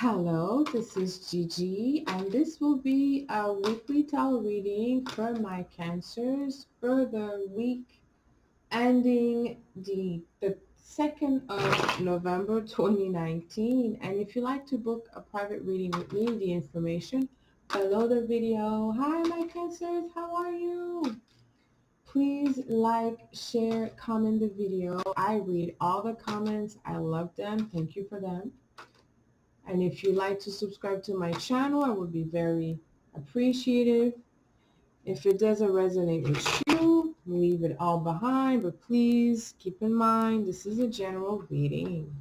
Hello, this is Gigi, and this will be a weekly tarot reading for my cancers for the week ending the 2nd of November 2019. And if you'd like to book a private reading with me, the information below the video. Hi, my cancers, how are you? Please like, share, comment the video. I read all the comments. I love them. Thank you for them. And if you'd like to subscribe to my channel, I would be very appreciative. If it doesn't resonate with you, leave it all behind. But please keep in mind, this is a general reading.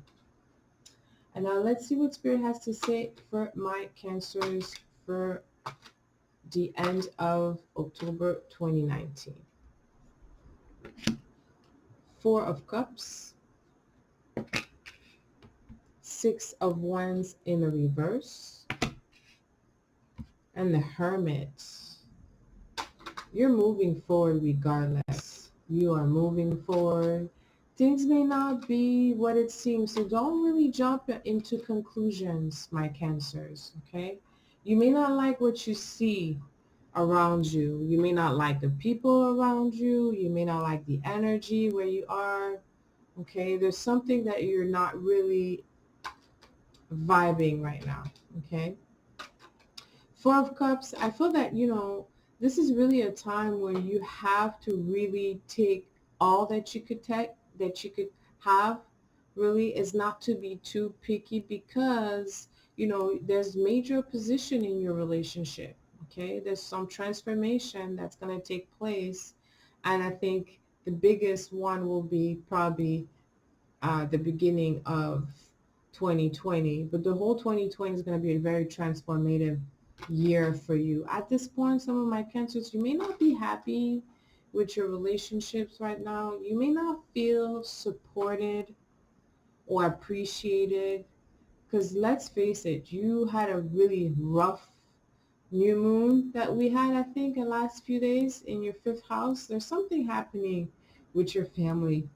And now let's see what Spirit has to say for my cancers for the end of October 2019. Four of Cups, Six of Wands in the reverse, and the Hermit. You're moving forward regardless. You are moving forward. Things may not be what it seems, so don't really jump into conclusions, my cancers, okay? You may not like what you see around you. You may not like the people around you. You may not like the energy where you are, okay? There's something that you're not really vibing right now, okay? Four of Cups, I feel that, this is really a time where you have to really take all that you could take, that you could have, really, is not to be too picky because, there's major opposition in your relationship, okay? There's some transformation that's going to take place. And I think the biggest one will be probably the beginning of 2020. But the whole 2020 is going to be a very transformative year for you. At this point, some of my cancers, you may not be happy with your relationships right now. You may not feel supported or appreciated because let's face it, you had a really rough new moon that we had, I think, in the last few days in your fifth house. There's something happening with your family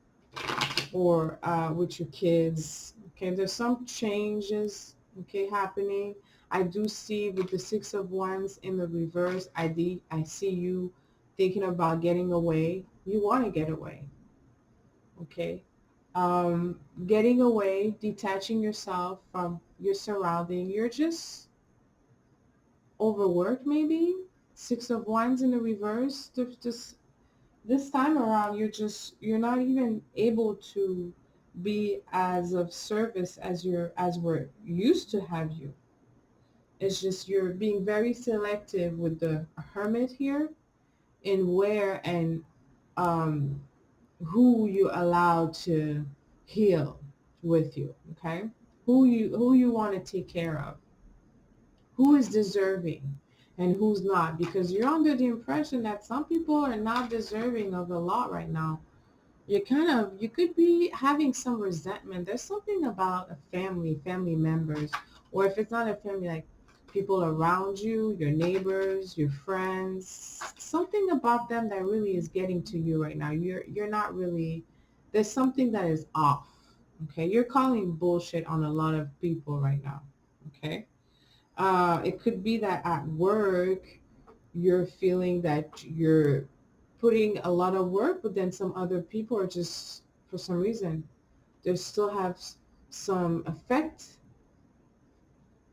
or with your kids. Okay, there's some changes, okay, happening. I do see with the Six of Wands in the reverse, I see you thinking about getting away. You want to get away, okay? Getting away, detaching yourself from your surrounding. You're just overworked, maybe. Six of Wands in the reverse. There's just this time around, you're not even able to be as of service as we're used to have you. It's just you're being very selective with the Hermit here in where and um, who you allow to heal with you, okay? Who you want to take care of, who is deserving and who's not, because you're under the impression that some people are not deserving of a lot right now. You could be having some resentment. There's something about a family members, or if it's not a family, like people around you, your neighbors, your friends, something about them that really is getting to you right now. You're not really, there's something that is off. Okay, you're calling bullshit on a lot of people right now. Okay, it could be that at work you're feeling that you're putting a lot of work, but then some other people are just, for some reason, they still have some effect,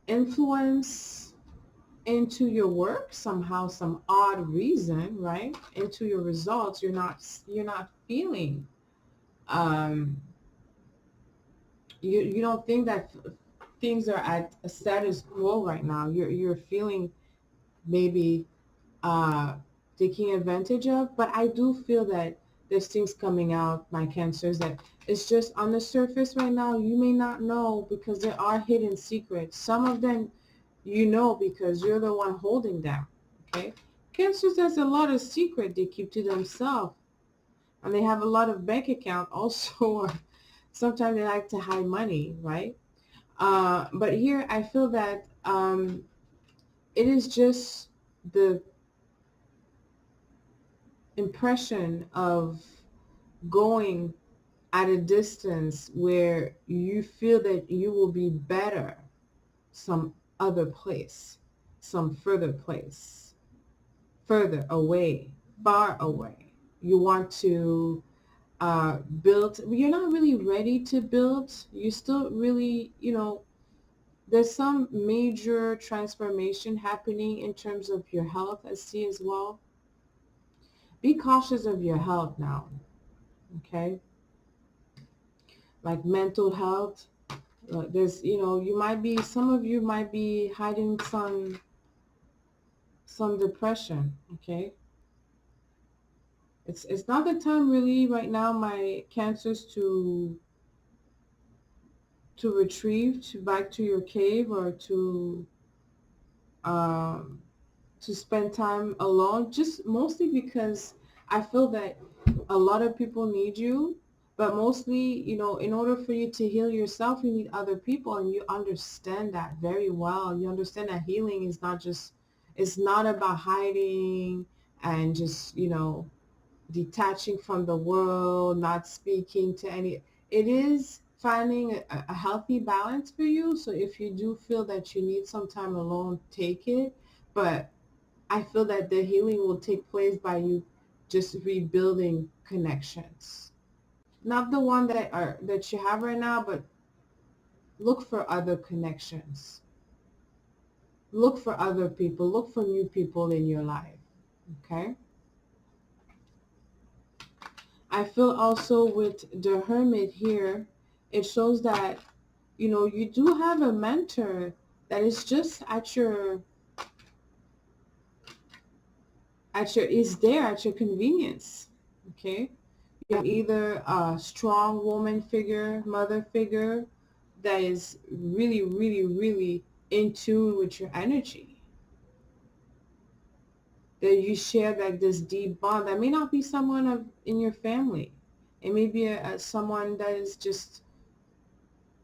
influence into your work somehow, some odd reason, right? Into your results, you're not feeling. Um, you don't think that things are at a status quo right now. You're feeling maybe uh, taking advantage of. But I do feel that there's things coming out, my cancers, that it's just on the surface right now. You may not know because there are hidden secrets. Some of them you know because you're the one holding them, okay? Cancers, there's a lot of secret they keep to themselves. And they have a lot of bank account also. Sometimes they like to hide money, right? But here I feel that it is just the impression of going at a distance where you feel that you will be better some other place, some further place, further away, far away. You want to build. You're not really ready to build. You still really, there's some major transformation happening in terms of your health, I see as well. Be cautious of your health now, okay? Like mental health. There's, you might be, some of you might be hiding some depression, okay? It's not the time really right now, my cancers, to retrieve back to your cave, or um, to spend time alone, just mostly because I feel that a lot of people need you, but mostly, in order for you to heal yourself, you need other people, and you understand that very well. You understand that healing is not just, it's not about hiding and just, detaching from the world, not speaking to any. It is finding a healthy balance for you. So if you do feel that you need some time alone, take it. But I feel that the healing will take place by you just rebuilding connections. Not the one that you have right now, but look for other connections. Look for other people. Look for new people in your life. Okay? I feel also with the Hermit here, it shows that, you do have a mentor that is just is there at your convenience. Okay? You have either a strong woman figure, mother figure, that is really, really, really in tune with your energy. That you share like this deep bond. That may not be someone in your family. It may be someone that is just,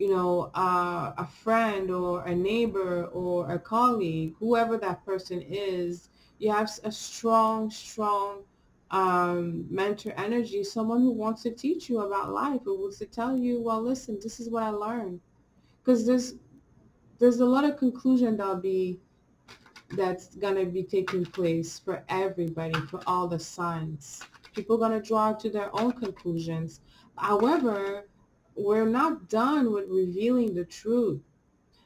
a friend or a neighbor or a colleague, whoever that person is. You have a strong, strong mentor energy, someone who wants to teach you about life, who wants to tell you, well, listen, this is what I learned. Because there's a lot of conclusion that's going to be taking place for everybody, for all the signs. People are going to draw to their own conclusions. However, we're not done with revealing the truth.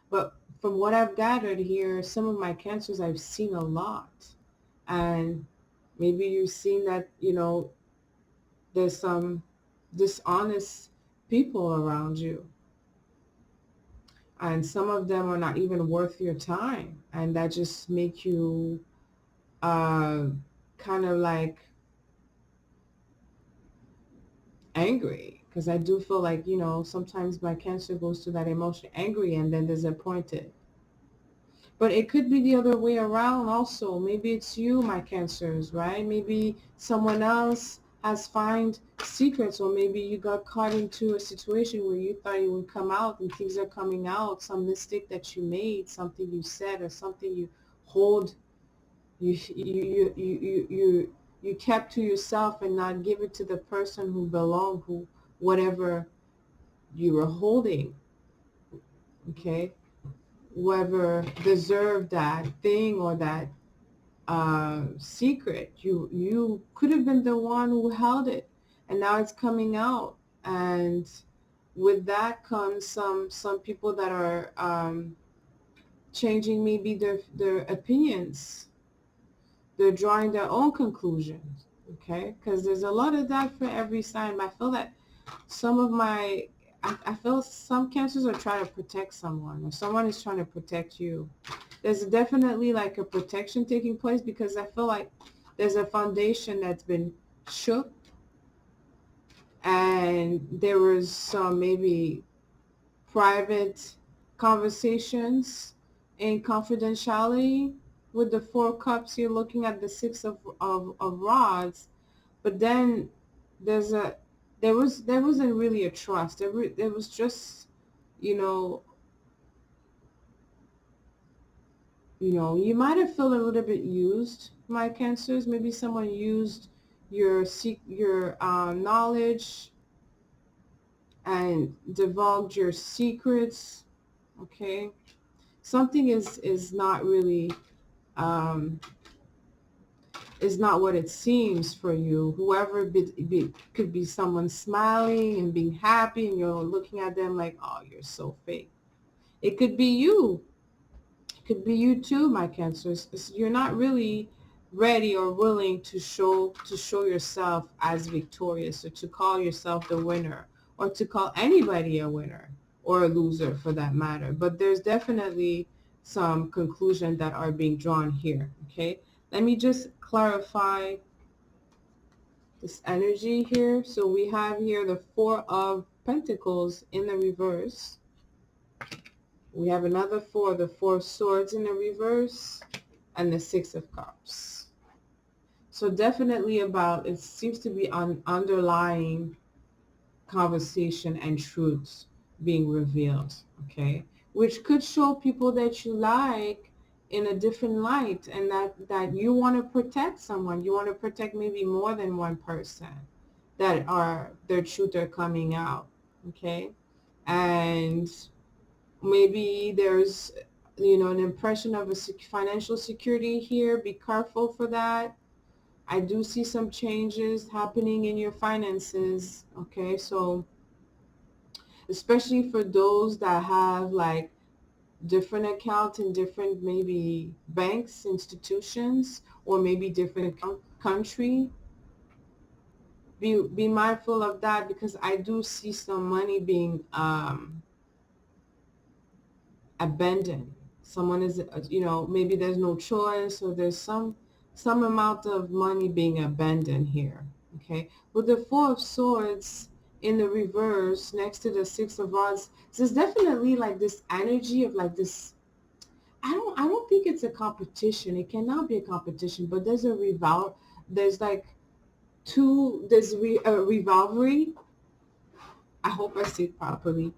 But from what I've gathered here, some of my cancers, I've seen a lot. And maybe you've seen that, there's some dishonest people around you. And some of them are not even worth your time. And that just make you uh, kind of like angry, because I do feel like, sometimes my cancer goes to that emotion, angry and then disappointed. But it could be the other way around also. Maybe it's you, my cancers, right? Maybe someone else has found secrets, or maybe you got caught into a situation where you thought it would come out and things are coming out. Some mistake that you made, something you said, or something you hold, you kept to yourself and not give it to the person who belonged, who, whatever you were holding, okay? Whoever deserved that thing or that secret, you could have been the one who held it, and now it's coming out. And with that comes some people that are changing maybe their opinions. They're drawing their own conclusions, okay? Because there's a lot of that for every sign. But I feel that some of my, I feel some cancers are trying to protect someone, or someone is trying to protect you. There's definitely like a protection taking place, because I feel like there's a foundation that's been shook, and there was some maybe private conversations in confidentiality. With the Four Cups, you're looking at the Six of Rods, but then there's a there wasn't really a trust. There was just, you know you might have felt a little bit used, my cancers. Maybe someone used your knowledge and divulged your secrets, okay? something is not really um, is not what it seems for you. Whoever could be someone smiling and being happy, and you're looking at them like, oh, you're so fake. It could be you. It could be you too, my Cancers. You're not really ready or willing to show yourself as victorious, or to call yourself the winner, or to call anybody a winner or a loser for that matter. But there's definitely some conclusion that are being drawn here. Okay, let me just clarify this energy here. So we have here the Four of Pentacles in the reverse. We have another four, the Four of Swords in the reverse, and the Six of Cups. So definitely about, it seems to be on underlying conversation and truths being revealed, okay? Which could show people that you like in a different light, and that you want to protect someone. You want to protect maybe more than one person that are, their truth are coming out, okay? And maybe there's, you know, an impression of a financial security here. Be careful for that. I do see some changes happening in your finances, okay? So especially for those that have like different accounts in different maybe banks, institutions, or maybe different country, be mindful of that, because I do see some money being abandoned. Someone is, you know, maybe there's no choice, or there's some amount of money being abandoned here. Okay, with the Four of Swords in the reverse next to the Six of Rods, there's definitely like this energy of like this. I don't think it's a competition. It cannot be a competition, but there's a revol. There's like a rivalry. I hope I say it properly.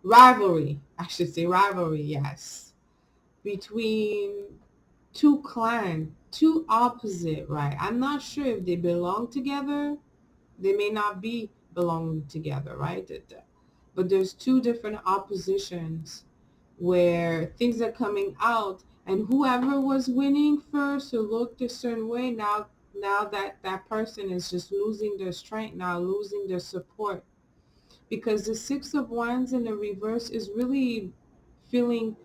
Rivalry. I should say rivalry. Yes, between two clan, two opposite, right? I'm not sure if they belong together. They may not be belonging together, right? But there's two different oppositions where things are coming out, and whoever was winning first or looked a certain way, now that person is just losing their strength, now losing their support, because the Six of Wands in the reverse is really feeling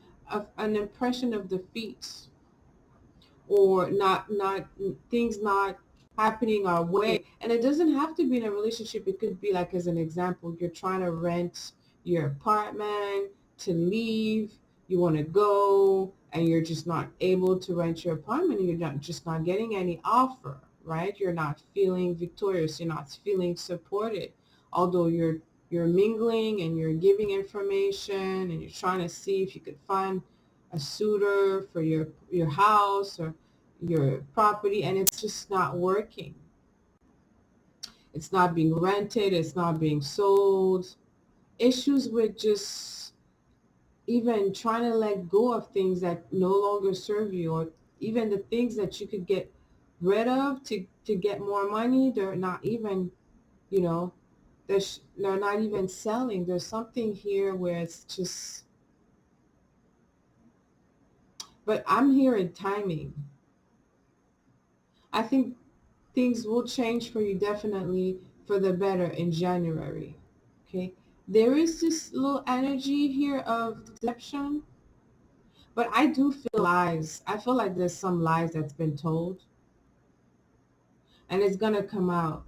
an impression of defeat, or not things not happening our way. And it doesn't have to be in a relationship. It could be like, as an example, you're trying to rent your apartment to leave, you want to go, and you're just not able to rent your apartment, and you're not getting any offer, right? You're not feeling victorious, you're not feeling supported, although you're mingling and you're giving information, and you're trying to see if you could find a suitor for your house or your property, and it's just not working. It's not being rented, it's not being sold. Issues with just even trying to let go of things that no longer serve you, or even the things that you could get rid of to get more money. They're not even, you know, they're not even selling. There's something here where it's just, but I'm hearing timing. I think things will change for you definitely for the better in January. Okay. There is this little energy here of deception, but I do feel lies. I feel like there's some lies that's been told, and it's going to come out,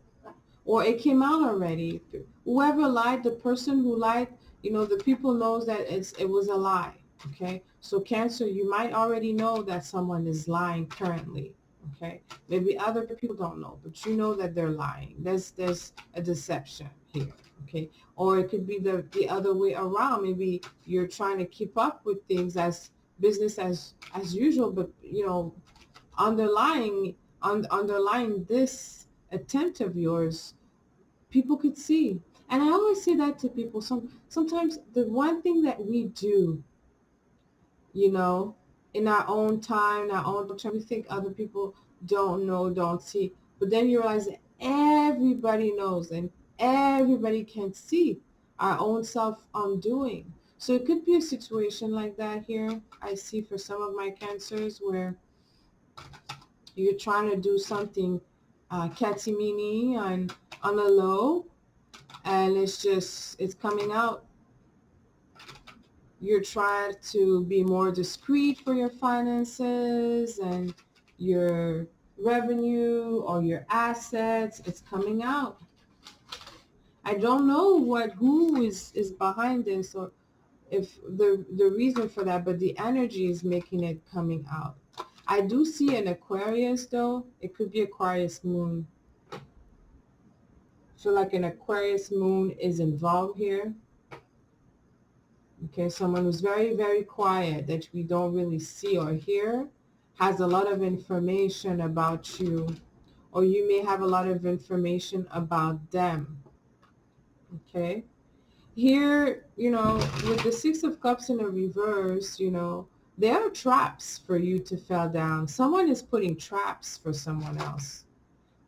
or it came out already. Whoever lied, the person who lied, you know, the people knows that it was a lie. Okay. So Cancer, you might already know that someone is lying currently. Okay. Maybe other people don't know, but you know that they're lying. There's a deception here. Okay. Or it could be the other way around. Maybe you're trying to keep up with things as business as usual, but you know, underlying this attempt of yours, people could see. And I always say that to people. Sometimes the one thing that we do, you know, in our own time, in our own time, we think other people don't know, don't see. But then you realize that everybody knows, and everybody can see our own self undoing. So it could be a situation like that here. I see for some of my cancers where you're trying to do something catty-mini on a low, and it's coming out. You're trying to be more discreet for your finances and your revenue or your assets. It's coming out. I don't know who is behind this, or if the reason for that, but the energy is making it coming out. I do see an Aquarius though. It could be Aquarius moon. So like an Aquarius moon is involved here. Okay, someone who's very, very quiet that we don't really see or hear, has a lot of information about you, or you may have a lot of information about them. Okay. Here, with the Six of Cups in a reverse, there are traps for you to fall down. Someone is putting traps for someone else,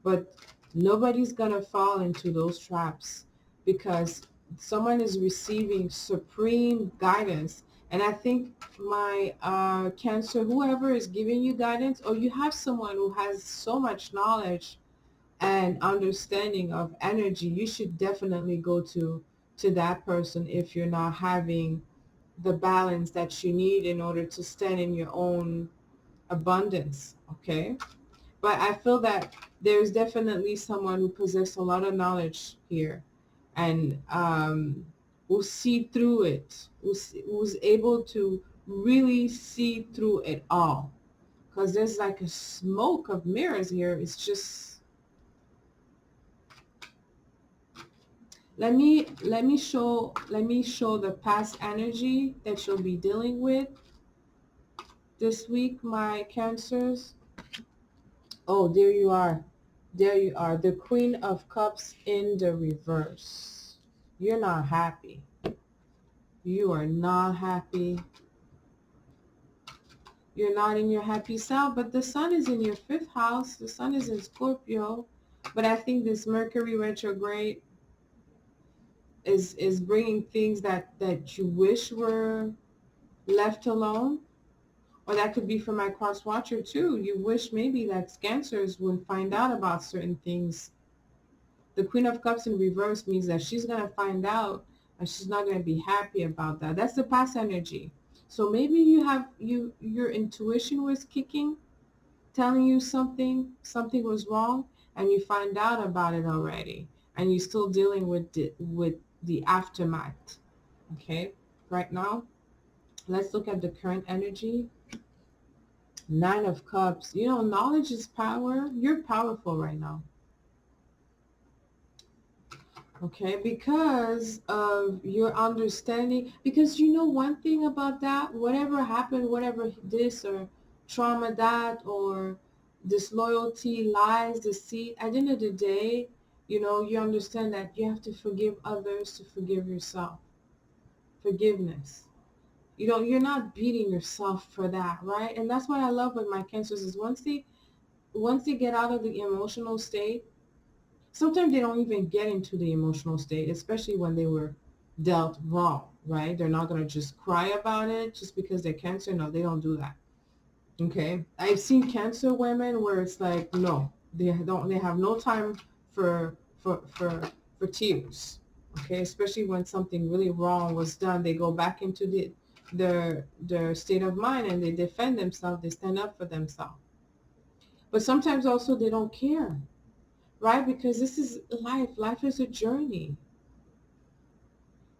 but nobody's going to fall into those traps because someone is receiving supreme guidance. And I think my Cancer, whoever is giving you guidance, or you have someone who has so much knowledge and understanding of energy, you should definitely go to that person if you're not having the balance that you need in order to stand in your own abundance. Okay, but I feel that there's definitely someone who possesses a lot of knowledge here, and will see through it, who's able to really see through it all, because there's like a smoke of mirrors here. It's just, let me show the past energy that you'll be dealing with this week, my Cancers. Oh, there you are. There you are. The Queen of Cups in the reverse. You're not happy. You are not happy. You're not in your happy self, but the sun is in your fifth house. The sun is in Scorpio. But I think this Mercury retrograde is bringing things that you wish were left alone. Or that could be for my cross watcher too. You wish maybe that Cancers would find out about certain things. The Queen of Cups in reverse means that she's going to find out and she's not going to be happy about that. That's the past energy. So maybe your intuition was kicking, telling you something was wrong, and you find out about it already, and you're still dealing with the aftermath. Okay? Right now, let's look at the current energy. Nine of Cups. Knowledge is power. You're powerful right now. Okay, because of your understanding. Because one thing about that, whatever happened, whatever this or trauma that or disloyalty, lies, deceit, at the end of the day, you understand that you have to forgive others to forgive yourself. Forgiveness. You're not beating yourself for that, right? And that's what I love with my Cancers is once they get out of the emotional state, sometimes they don't even get into the emotional state, especially when they were dealt wrong, right? They're not going to just cry about it just because they're Cancer. No, they don't do that. Okay. I've seen Cancer women where it's like, no, they have no time for tears. Okay. Especially when something really wrong was done, they go back into their state of mind and they defend themselves. They stand up for themselves. But sometimes also they don't care, right? Because this is life. Life is a journey.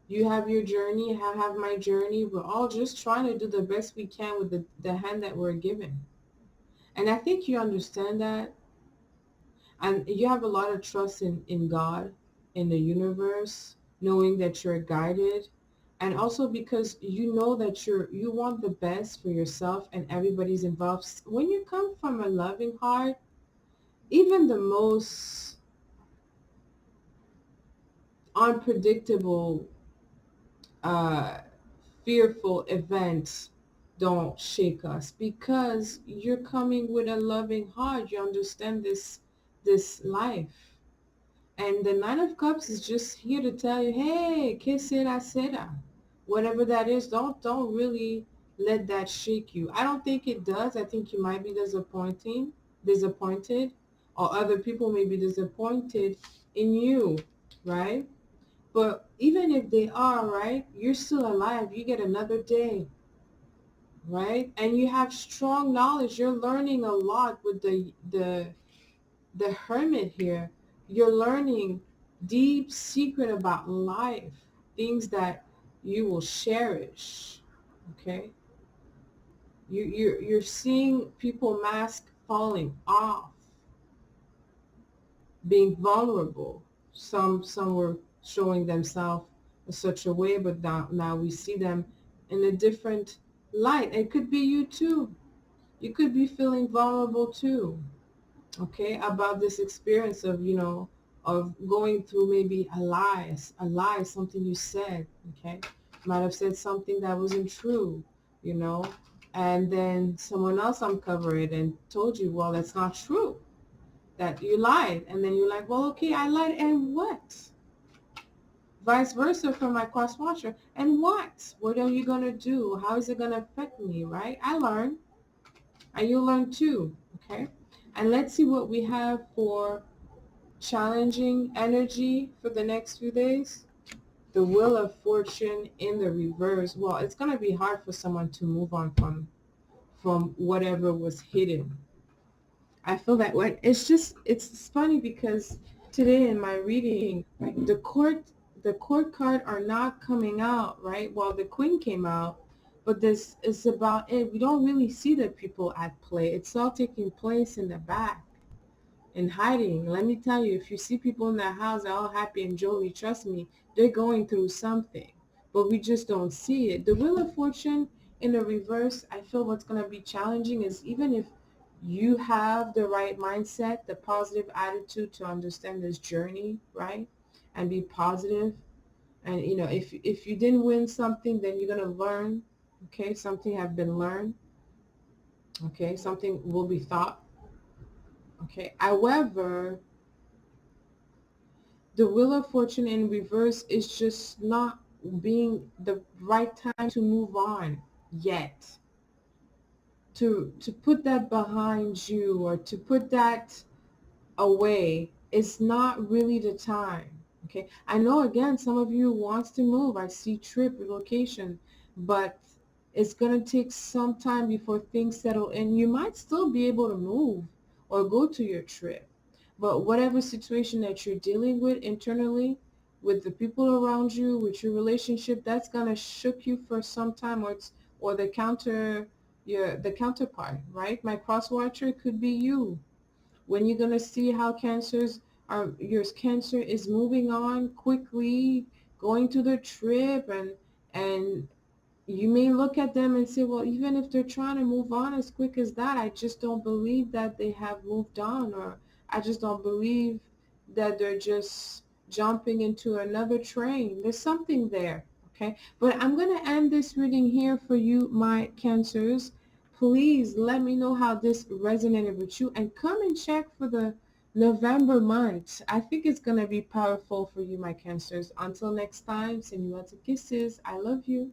You have your journey, I have my journey. We're all just trying to do the best we can with the hand that we're given. And I think you understand that. And you have a lot of trust in God, in the universe, knowing that you're guided. And also because you know that you want the best for yourself and everybody's involved. When you come from a loving heart, even the most unpredictable, uh, fearful events don't shake us because you're coming with a loving heart. You understand this life. And the Nine of Cups is just here to tell you, hey, que sera, sera. Whatever that is, don't really let that shake you. I don't think it does. I think you might be disappointed, or other people may be disappointed in you, right? But even if they are, right, you're still alive. You get another day, right? And you have strong knowledge. You're learning a lot with the hermit here. You're learning deep secret about life, things that you will cherish. Okay, you're seeing people mask falling off, being vulnerable. Some were showing themselves in such a way, but now we see them in a different light. It could be you too. You could be feeling vulnerable too. Okay, about this experience of, of going through maybe a lie, something you said. Okay, might have said something that wasn't true, you know and then someone else uncovered it and told you, well, that's not true, that you lied. And then you're like, well, okay, I lied, and what? Vice versa for my cross watcher. And what are you going to do? How is it going to affect me? Right? I learned, and you learn too. Okay, and let's see what we have for challenging energy for the next few days. The Wheel of Fortune in the reverse. Well, it's going to be hard for someone to move on from whatever was hidden. I feel that way. It's funny because today in my reading, right, the court card are not coming out, right? Well, the Queen came out, but this is about it. We don't really see the people at play. It's all taking place in the back, in hiding. Let me tell you, if you see people in their house all happy and jolly, trust me, they're going through something, but we just don't see it. The Wheel of Fortune in the reverse, I feel what's going to be challenging is, even if you have the right mindset, the positive attitude to understand this journey, right, and be positive, and if you didn't win something, then you're going to learn. Okay, something have been learned. Okay, something will be thought. Okay, however, the Wheel of Fortune in reverse is just not being the right time to move on yet. To put that behind you, or to put that away, is not really the time. Okay, I know, again, some of you wants to move. I see trip, relocation, but it's going to take some time before things settle in. You might still be able to move or go to your trip, but whatever situation that you're dealing with internally, with the people around you, with your relationship, that's going to shook you for some time. Or the counterpart, right? My cross watcher could be you. When you're going to see how your cancer is moving on quickly, going to the trip, and you may look at them and say, well, even if they're trying to move on as quick as that, I just don't believe that they have moved on, or I just don't believe that they're just jumping into another train. There's something there, okay? But I'm going to end this reading here for you, my Cancers. Please let me know how this resonated with you, and come and check for the November month. I think it's going to be powerful for you, my Cancers. Until next time, send you lots of kisses. I love you.